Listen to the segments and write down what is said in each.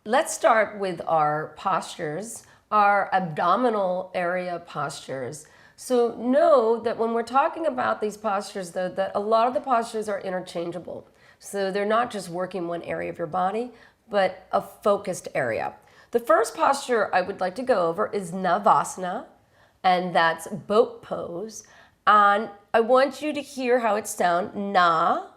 Let's start with our postures, our abdominal area postures. So know that when we're talking about these postures, though, that a lot of the postures are interchangeable. So they're not just working one area of your body, but a focused area. The first posture I would like to go over is Navasana, and that's boat pose. And I want you to hear how it sounds. Na,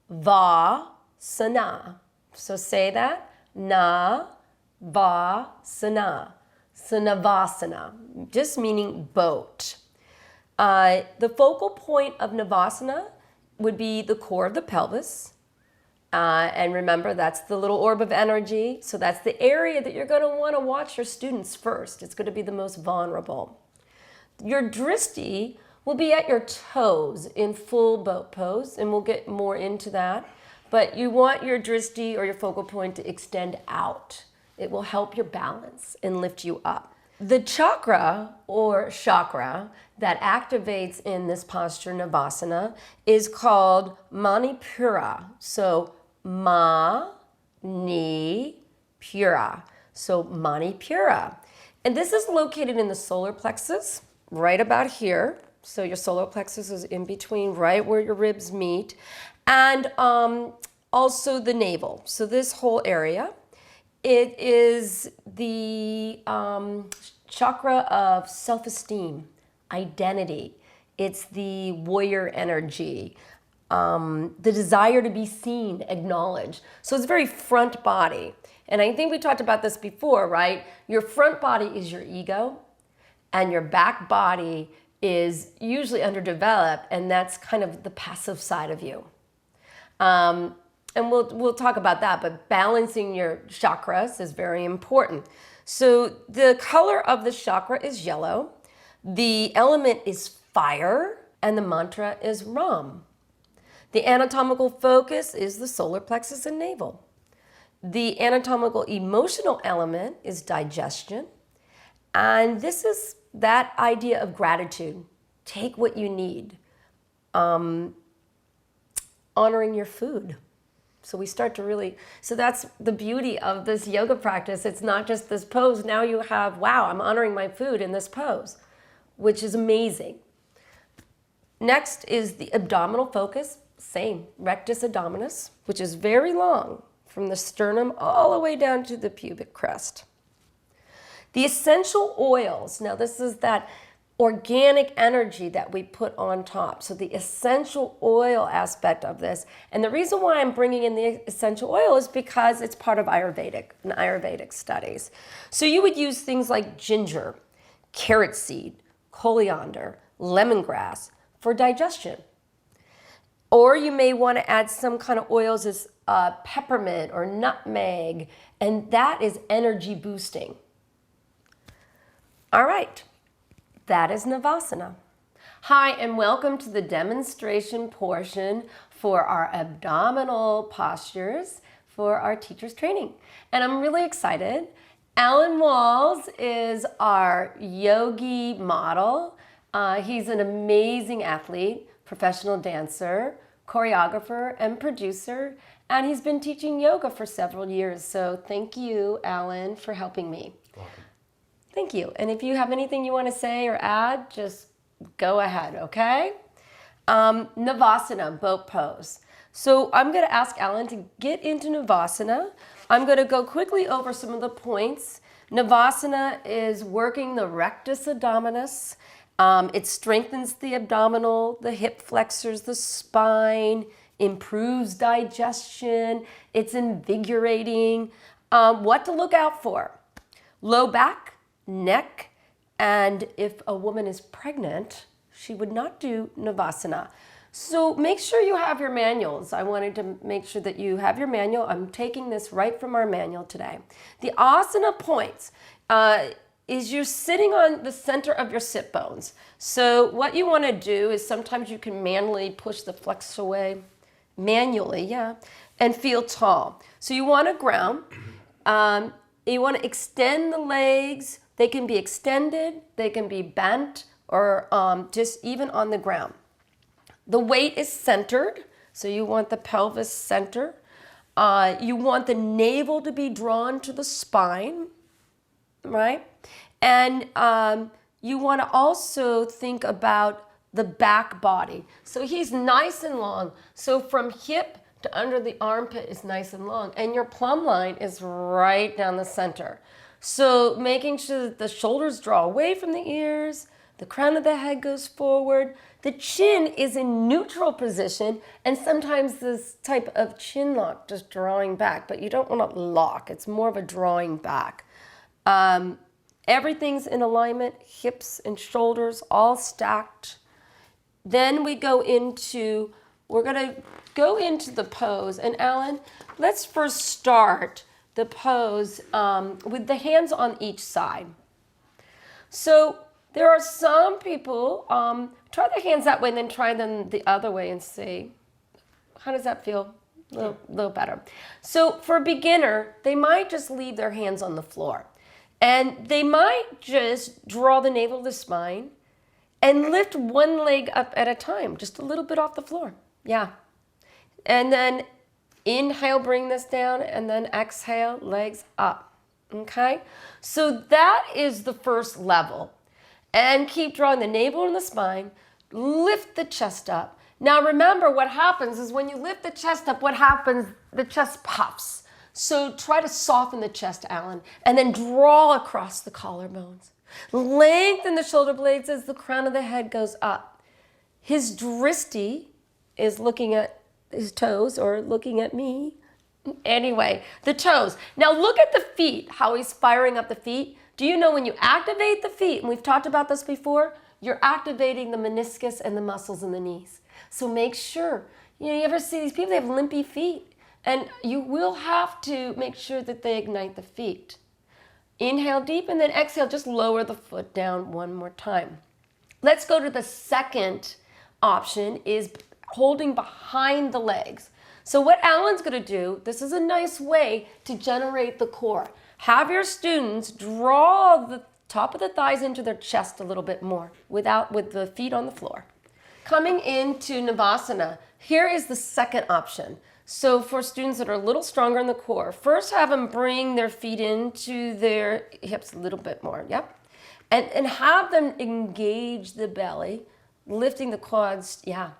va, sana. So say that. Na, va, sana. Navasana, just meaning boat. The focal point of Navasana would be the core of the pelvis. And remember, that's the little orb of energy. So that's the area that you're going to want to watch your students first. It's going to be the most vulnerable. Your drishti will be at your toes in full boat pose, and we'll get more into that. But you want your drishti or your focal point to extend out. It will help your balance and lift you up. The chakra or chakra that activates in this posture, Navasana, is called Manipura. So Ma, Ni, Pura. So Manipura. And this is located in the solar plexus, right about here. So your solar plexus is in between, right where your ribs meet. And also the navel. So this whole area. It is the chakra of self-esteem, identity. It's the warrior energy, the desire to be seen, acknowledged. So it's very front body. And I think we talked about this before, right? Your front body is your ego, and your back body is usually underdeveloped, and that's kind of the passive side of you. And we'll talk about that, but balancing your chakras is very important. So the color of the chakra is yellow, the element is fire, and the mantra is Ram. The anatomical focus is the solar plexus and navel. The anatomical emotional element is digestion, and this is that idea of gratitude. Take what you need. Honoring your food. So we start to really, so that's the beauty of this yoga practice. It's not just this pose. Now you have, wow, I'm honoring my food in this pose, which is amazing. Next is the abdominal focus, same, rectus abdominis, which is very long from the sternum all the way down to the pubic crest. The essential oils, now this is that organic energy that we put on top. So the essential oil aspect of this. And the reason why I'm bringing in the essential oil is because it's part of Ayurvedic studies. So you would use things like ginger, carrot seed, coriander, lemongrass for digestion. Or you may want to add some kind of oils as peppermint or nutmeg, and that is energy boosting. All right. That is Navasana. Hi, and welcome to the demonstration portion for our abdominal postures for our teacher's training. And I'm really excited. Alan Walls is our yogi model. He's an amazing athlete, professional dancer, choreographer, and producer, and he's been teaching yoga for several years. So thank you, Alan, for helping me. Welcome. Thank you. And if you have anything you want to say or add, just go ahead, okay? Navasana, boat pose. So I'm going to ask Alan to get into Navasana. I'm going to go quickly over some of the points. Navasana is working the rectus abdominis. It strengthens the abdominal, the hip flexors, the spine, improves digestion. It's invigorating. What to look out for? Low back, neck, and if a woman is pregnant, she would not do Navasana. So make sure you have your manuals. I wanted to make sure that you have your manual. I'm taking this right from our manual today. The asana points is you're sitting on the center of your sit bones. So what you want to do is sometimes you can manually push the flex away, manually, and feel tall. So you want to ground. You want to extend the legs. They can be extended, they can be bent, or just even on the ground. The weight is centered, so you want the pelvis center. You want the navel to be drawn to the spine, right? And you want to also think about the back body. So he's nice and long. So from hip to under the armpit is nice and long. And your plumb line is right down the center. So making sure that the shoulders draw away from the ears, the crown of the head goes forward, the chin is in neutral position, and sometimes this type of chin lock, just drawing back, but you don't want to lock. It's more of a drawing back. Everything's in alignment, hips and shoulders all stacked. Then we're going to go into the pose. And Alan, let's first start the pose with the hands on each side. So there are some people, try the hands that way and then try them the other way and see. How does that feel? A little better. So for a beginner, they might just leave their hands on the floor. And they might just draw the navel to the spine and lift one leg up at a time, just a little bit off the floor. Yeah. And then inhale, bring this down, and then exhale, legs up. Okay? So that is the first level. And keep drawing the navel and the spine, lift the chest up. Now remember, what happens is when you lift the chest up, what happens? The chest puffs. So try to soften the chest, Alan, and then draw across the collarbones. Lengthen the shoulder blades as the crown of the head goes up. His drishti is looking at his toes or looking at me. Anyway, the toes. Now look at the feet, how he's firing up the feet. Do you know when you activate the feet, and we've talked about this before, you're activating the meniscus and the muscles in the knees. So make sure, you ever see these people, they have limpy feet, and you will have to make sure that they ignite the feet. Inhale deep and then exhale, just lower the foot down one more time. Let's go to the second option, is holding behind the legs. So what Alan's going to do, this is a nice way to generate the core. Have your students draw the top of the thighs into their chest a little bit more with the feet on the floor. Coming into Navasana, here is the second option. So for students that are a little stronger in the core, first have them bring their feet into their hips a little bit more, yep. And have them engage the belly, lifting the quads, yeah.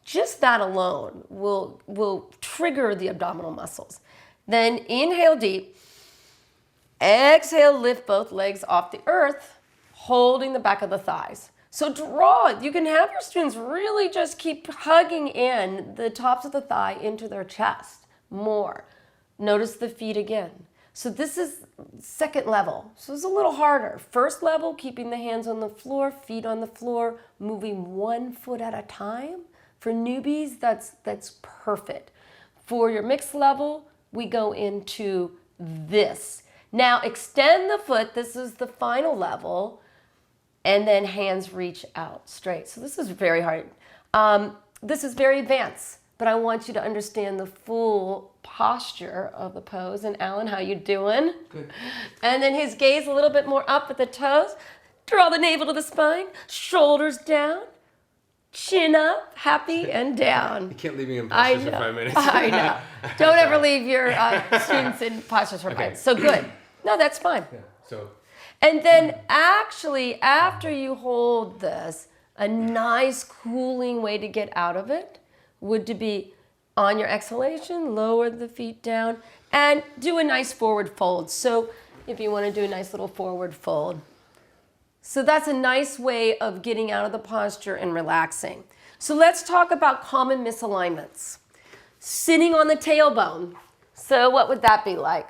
Just that alone will trigger the abdominal muscles. Then inhale deep, exhale, lift both legs off the earth, holding the back of the thighs. So draw it. You can have your students really just keep hugging in the tops of the thigh into their chest more. Notice the feet again. So this is second level. So it's a little harder. First level, keeping the hands on the floor, feet on the floor, moving one foot at a time. For newbies, that's perfect. For your mixed level, we go into this. Now extend the foot. This is the final level. And then hands reach out straight. So this is very hard. This is very advanced, but I want you to understand the full posture of the pose. And Alan, how you doing? Good. And then his gaze a little bit more up at the toes. Draw the navel to the spine, shoulders down, chin up, happy and down. You can't leave me in postures for 5 minutes. I know. Don't ever leave your students in postures for 5 minutes. So good. No, that's fine. Yeah, so. And then actually, after you hold this, a nice cooling way to get out of it would to be on your exhalation, lower the feet down, and do a nice forward fold. So if you want to do a nice little forward fold. So that's a nice way of getting out of the posture and relaxing. So let's talk about common misalignments. Sitting on the tailbone. So what would that be like?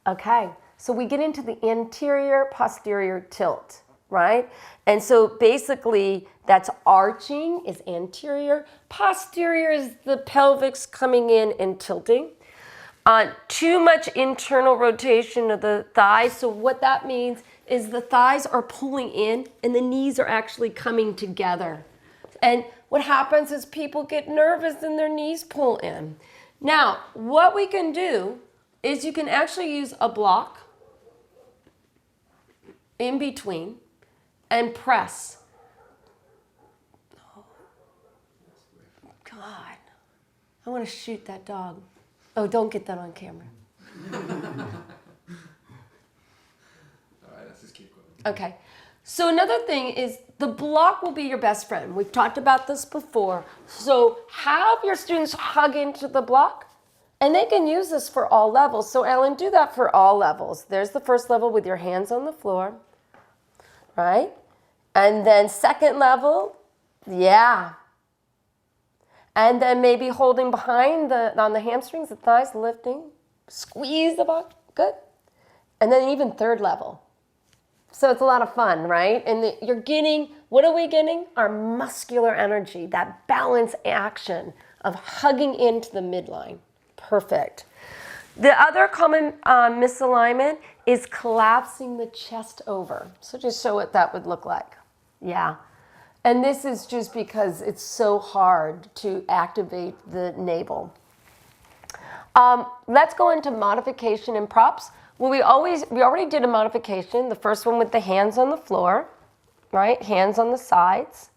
Okay. So we get into the anterior posterior tilt, right? And so basically that's arching is anterior. Posterior is the pelvis coming in and tilting. Too much internal rotation of the thighs. So what that means is the thighs are pulling in and the knees are actually coming together. And what happens is people get nervous and their knees pull in. Now, what we can do is you can actually use a block in between and press. Oh, God, I want to shoot that dog. Oh, don't get that on camera. All right, let's just keep going. Okay. So another thing is the block will be your best friend. We've talked about this before. So have your students hug into the block, and they can use this for all levels. So Ellen, do that for all levels. There's the first level with your hands on the floor, right? And then second level, yeah. And then maybe holding behind on the hamstrings, the thighs, lifting, squeeze the block, good. And then even third level. So it's a lot of fun, right? And you're getting, what are we getting? Our muscular energy, that balance action of hugging into the midline. Perfect. The other common misalignment is collapsing the chest over. So just show what that would look like. Yeah. And this is just because it's so hard to activate the navel. Let's go into modification and props. Well, we already did a modification. The first one with the hands on the floor, right? Hands on the sides.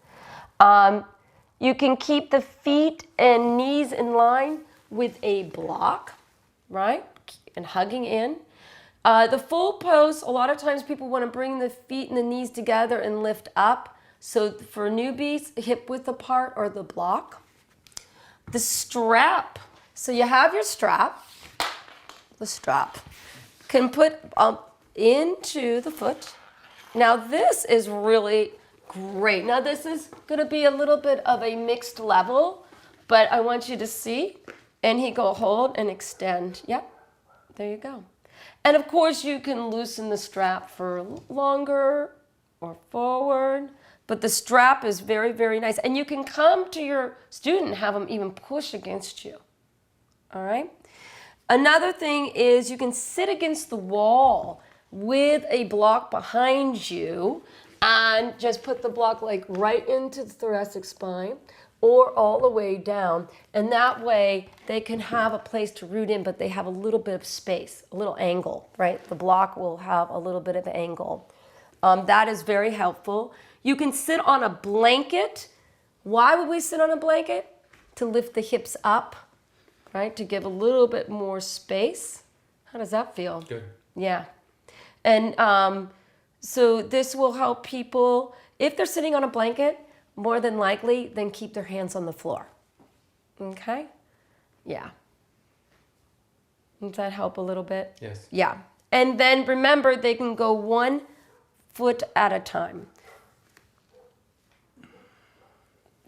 You can keep the feet and knees in line with a block, right? And hugging in. The full pose, a lot of times people want to bring the feet and the knees together and lift up. So for newbies, hip width apart or the block. The strap. So you have your strap. The strap can put into the foot. Now this is really great. Now this is going to be a little bit of a mixed level, but I want you to see. And he go hold and extend. Yep, there you go. And of course you can loosen the strap for longer or forward, but the strap is very, very nice. And you can come to your student and have them even push against you. All right? Another thing is you can sit against the wall with a block behind you and just put the block like right into the thoracic spine or all the way down. And that way they can have a place to root in, but they have a little bit of space, a little angle, right? The block will have a little bit of angle. That is very helpful. You can sit on a blanket. Why would we sit on a blanket? To lift the hips up, right? To give a little bit more space. How does that feel? Good. Yeah. And so this will help people, if they're sitting on a blanket, more than likely, then keep their hands on the floor. Okay? Yeah. Does that help a little bit? Yes. Yeah. And then remember, they can go 1 foot at a time.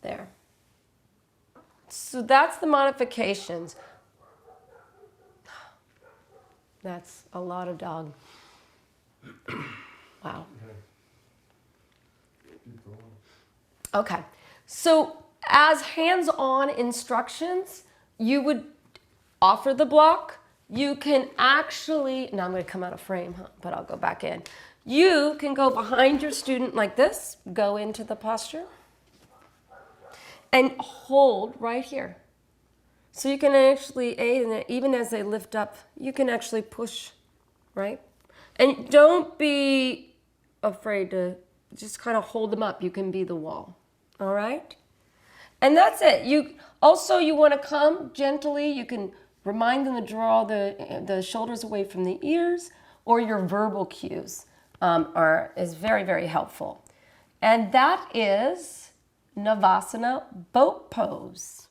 There. So that's the modifications. That's a lot of dog. Wow. Okay. So as hands-on instructions, you would offer the block. You can actually, now I'm going to come out of frame, but I'll go back in. You can go behind your student like this, go into the posture, and hold right here. So you can actually, even as they lift up, you can actually push, right? And don't be afraid to just kind of hold them up. You can be the wall, all right? And that's it. You want to come gently. You can remind them to draw the shoulders away from the ears, or your verbal cues is very, very helpful. And that is Navasana boat pose.